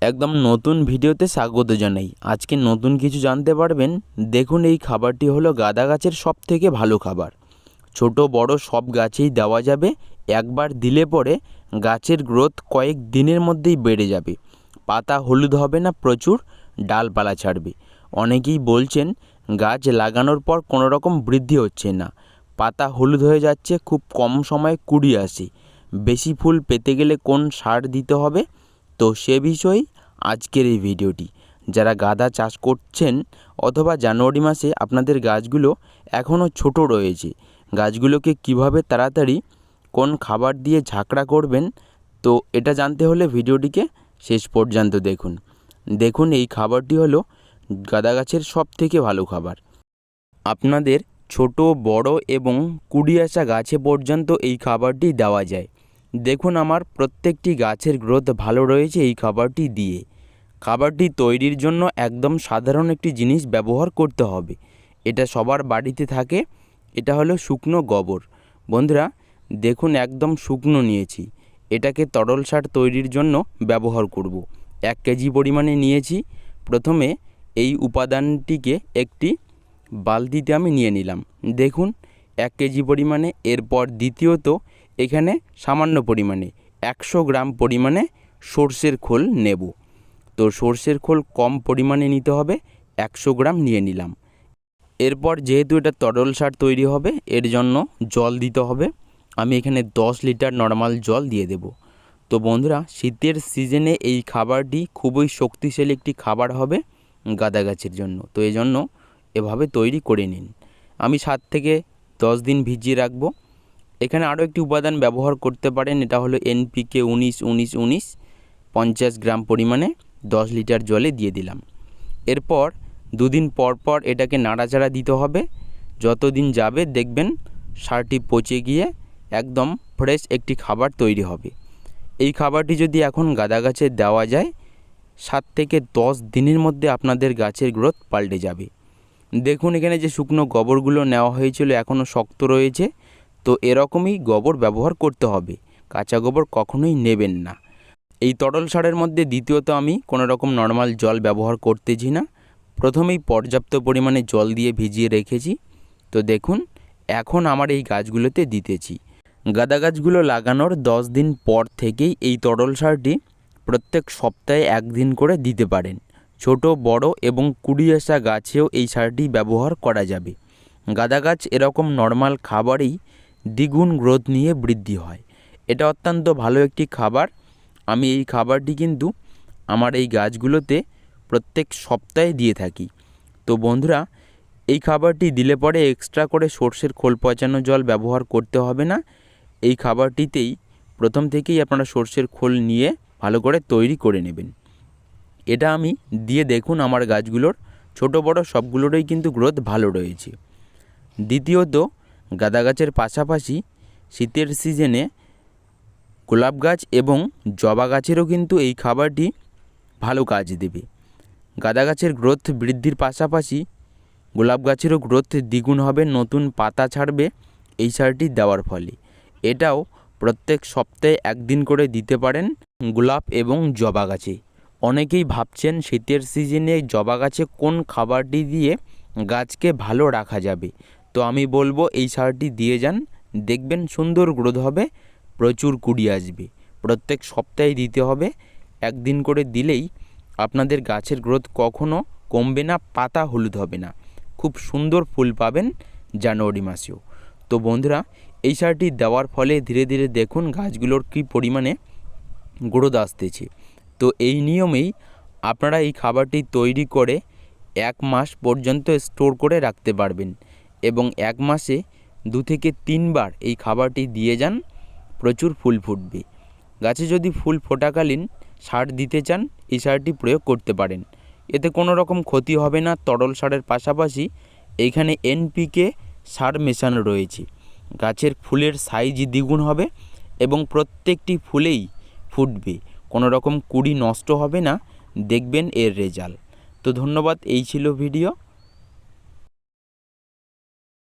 একদম নতুন ভিডিওতে স্বাগত জানাই। আজকে নতুন কিছু জানতে পারবেন। দেখুন, এই খাবারটি হলো গাঁদা গাছের সবথেকে ভালো খাবার। ছোট বড় সব গাছেই দেওয়া যাবে। একবার দিলে পরে গাছের গ্রোথ কয়েক দিনের মধ্যেই বেড়ে যাবে। পাতা হলুদ হবে না, প্রচুর ডালপালা ছাড়বে। অনেকেই বলছেন গাছ লাগানোর পর কোনো রকম বৃদ্ধি হচ্ছে না, পাতা হলুদ হয়ে যাচ্ছে, খুব কম সময়ে কুড়ি আসে। বেশি ফুল পেতে গেলে কোন সার দিতে হবে, তো সে বিষয়ে আজকের এই ভিডিওটি। যারা গাঁদা চাষ করছেন অথবা জানুয়ারি মাসে আপনাদের গাছগুলো এখনও ছোট রয়েছে, গাছগুলোকে কিভাবে তাড়াতাড়ি কোন খাবার দিয়ে ঝাঁকড়া করবেন, তো এটা জানতে হলে ভিডিওটিকে শেষ পর্যন্ত দেখুন। দেখুন, এই খাবারটি হলো গাঁদা গাছের সবথেকে ভালো খাবার। আপনাদের ছোট বড় এবং কুড়ি আসা গাছে পর্যন্ত এই খাবারটি দেওয়া যায়। দেখুন, আমার প্রত্যেকটি গাছের গ্রোথ ভালো রয়েছে এই খাবারটি দিয়ে। খাবারটি তৈরির জন্য একদম সাধারণ একটি জিনিস ব্যবহার করতে হবে। এটা সবার বাড়িতে থাকে। এটা হলো শুকনো গোবর। বন্ধুরা দেখুন, একদম শুকনো নিয়েছি। এটাকে তরল সার তৈরির জন্য ব্যবহার করব। 1 কেজি পরিমাণে নিয়েছি। প্রথমে এই উপাদানটিকে একটি বালতিতে আমি নিয়ে নিলাম। দেখুন, 1 কেজি পরিমাণে। এরপর দ্বিতীয়ত এখানে সামান্য পরিমাণে 100 গ্রাম পরিমাণে সর্ষের খোল নেব। তো সর্ষের খোল কম পরিমাণে নিতে হবে, 100 গ্রাম নিয়ে নিলাম। এরপর যেহেতু এটা তরল সার তৈরি হবে, এর জন্য জল দিতে হবে। আমি এখানে 10 লিটার নর্মাল জল দিয়ে দেব। তো বন্ধুরা, শীতের সিজনে এই খাবারটি খুবই শক্তিশালী একটি খাবার হবে গাঁদা গাছের জন্য। তো এই জন্য এভাবে তৈরি করে নিন। আমি 7 থেকে 10 দিন ভিজিয়ে রাখবো। এখানে আরও একটি উপাদান ব্যবহার করতে পারেন। এটা হলো NPK 19-19-19 50 গ্রাম পরিমাণে 10 লিটার জলে দিয়ে দিলাম। এরপর 2 দিন পর পর এটাকে নাড়াচাড়া দিতে হবে। যতদিন যাবে দেখবেন সারটি পচে গিয়ে একদম ফ্রেশ একটি খাবার তৈরি হবে। এই খাবারটি যদি এখন গাঁদা গাছে দেওয়া যায়, 7 থেকে 10 দিনের মধ্যে আপনাদের গাছের গ্রোথ পাল্টে যাবে। দেখুন, এখানে যে শুকনো গোবরগুলো নেওয়া হয়েছিল এখনও শক্ত রয়েছে। তো এরকমই গোবর ব্যবহার করতে হবে, কাঁচা গোবর কখনোই নেবেন না। এই তরল সারের মধ্যে দ্বিতীয়ত আমি কোনো রকম নর্মাল জল ব্যবহার করতেছি না। প্রথমেই পর্যাপ্ত পরিমাণে জল দিয়ে ভিজিয়ে রেখেছি। তো দেখুন, এখন আমার এই গাছগুলোতে দিতেছি। গাঁদা গাছগুলো লাগানোর 10 দিন পর থেকেই এই তরল সারটি প্রত্যেক সপ্তাহে 1 দিন করে দিতে পারেন। ছোট বড় এবং কুড়ি আসা গাছেও এই সারটি ব্যবহার করা যাবে। গাঁদা গাছ এরকম নর্মাল খাবারেই দ্বিগুণ গ্রোথ নিয়ে বৃদ্ধি হয়। এটা অত্যন্ত ভালো একটি খাবার। আমি এই খাবারটি কিন্তু আমার এই গাছগুলোতে প্রত্যেক সপ্তাহে দিয়ে থাকি। তো বন্ধুরা, এই খাবারটি দিলে পরে এক্সট্রা করে সর্ষের খোল পচানো জল ব্যবহার করতে হবে না। এই খাবারটিতেই প্রথম থেকেই আপনারা সর্ষের খোল নিয়ে ভালো করে তৈরি করে নেবেন। এটা আমি দিয়ে দেখুন, আমার গাছগুলোর ছোট বড় সবগুলোরই কিন্তু গ্রোথ ভালো রয়েছে। দ্বিতীয়ত, গাঁদা গাছের পাশাপাশি শীতের সিজনে গোলাপ গাছ এবং জবা গাছেরও কিন্তু এই খাবারটি ভালো কাজ দেবে। গাঁদা গাছের গ্রোথ বৃদ্ধির পাশাপাশি গোলাপ গাছেরও গ্রোথ দ্বিগুণ হবে, নতুন পাতা ছাড়বে এই সারটি দেওয়ার ফলে। এটাও প্রত্যেক সপ্তাহে 1 দিন করে দিতে পারেন গোলাপ এবং জবা গাছে। অনেকেই ভাবছেন শীতের সিজনে জবা গাছে কোন খাবারটি দিয়ে গাছকে ভালো রাখা যাবে। তো আমি বলবো এই সারটি দিয়ে যান, দেখবেন সুন্দর গ্রোথ হবে, প্রচুর কুড়ি আসবে। প্রত্যেক সপ্তাহে দিতে হবে। 1 দিন করে দিলেই আপনাদের গাছের গ্রোথ কখনো কমবে না, পাতা হলুদ হবে না, খুব সুন্দর ফুল পাবেন জানুয়ারি মাসেও। তো বন্ধুরা, এই সারটি দেওয়ার ফলে ধীরে ধীরে দেখুন গাছগুলোর কী পরিমাণে গ্রোথ আসতেছে। তো এই নিয়মেই আপনারা এই খাবারটি তৈরি করে 1 মাস পর্যন্ত স্টোর করে রাখতে পারবেন এবং 1 মাসে 2 থেকে 3 বার এই খাবারটি দিয়ে যান, প্রচুর ফুল ফুটবে। গাছে যদি ফুল ফোটাকালীন সার দিতে চান, এই সারটি প্রয়োগ করতে পারেন। এতে কোনো রকম ক্ষতি হবে না। তরল সারের পাশাপাশি এইখানে NPK সার মেশানো রয়েছে। গাছের ফুলের সাইজ দ্বিগুণ হবে এবং প্রত্যেকটি ফুলেই ফুটবে, কোনো রকম কুড়ি নষ্ট হবে না, দেখবেন এর রেজাল্ট। তো ধন্যবাদ, এই ছিল ভিডিও।